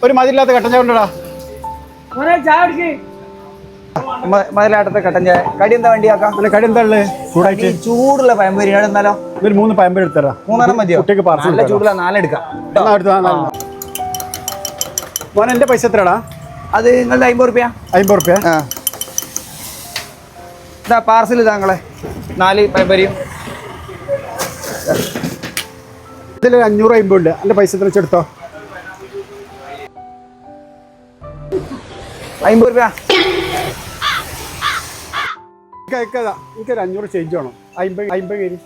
ഒരു മതില്ലാത്ത കട്ടൻ ചായ ഉണ്ടോടാ? മതിലാട്ടത്തെ കട്ടൻ ചായ. കടി എന്താ വേണ്ടിയാക്കാം? കടി എന്താ ഉള്ളത്? ചൂടായിട്ട് ചൂടുള്ള പഴംപൊരി എന്നാലോ? ഒരു 3 പഴംപൊരി എടുത്തരാ. 3 മതിയോ? കുട്ടിക്ക് പാർസൽ നല്ല ചൂടുള്ള 4 എടുക്കാം. മോനെ എന്റെ പൈസ എത്രടാ? അത് നിങ്ങളുടെ 50 റുപ്യ. 50 റുപ്യ. ഇതാ പാർസൽ താങ്കളെ 4 പഴംപൊരിയും. ഇതിൽ 550 ഉണ്ട്. എന്റെ പൈസ എത്ര വെച്ചെടുത്തോ? 50 റുപ്യ. എനിക്കൊരു 500 ചേഞ്ച് വേണം. 50 കയറി.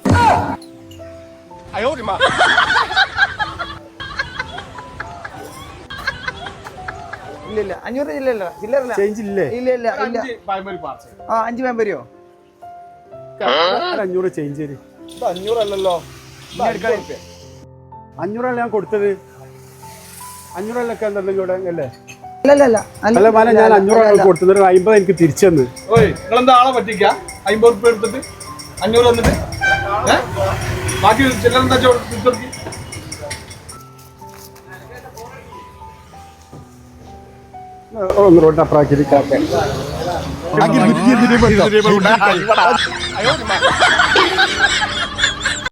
ഇല്ല 500 ഇല്ലല്ലോ. ചില്ലറല്ല. ചേഞ്ച് ഇല്ലേ? ഇല്ല 5 പഴംപൊരിയോ? 500 ചേഞ്ച് തരും. 500 അല്ലല്ലോ. 500 ഞാൻ കൊടുത്തത്. 500 എന്തെങ്കിലും അല്ലേ? അല്ല മാന ഞാൻ 500 കൊടുത്തത്. 50 എനിക്ക് തിരിച്ചു തന്നു. നിങ്ങളെന്താ ആളെ പറ്റിക്ക? 50 റുപ്യ എടുത്തിട്ട് 500 വന്നിട്ട് ബാക്കി ചില്ലറെന്താ തിരിച്ചെടുക്കി? റോഡ് അപ്രാക്കിരിക്കാത്ത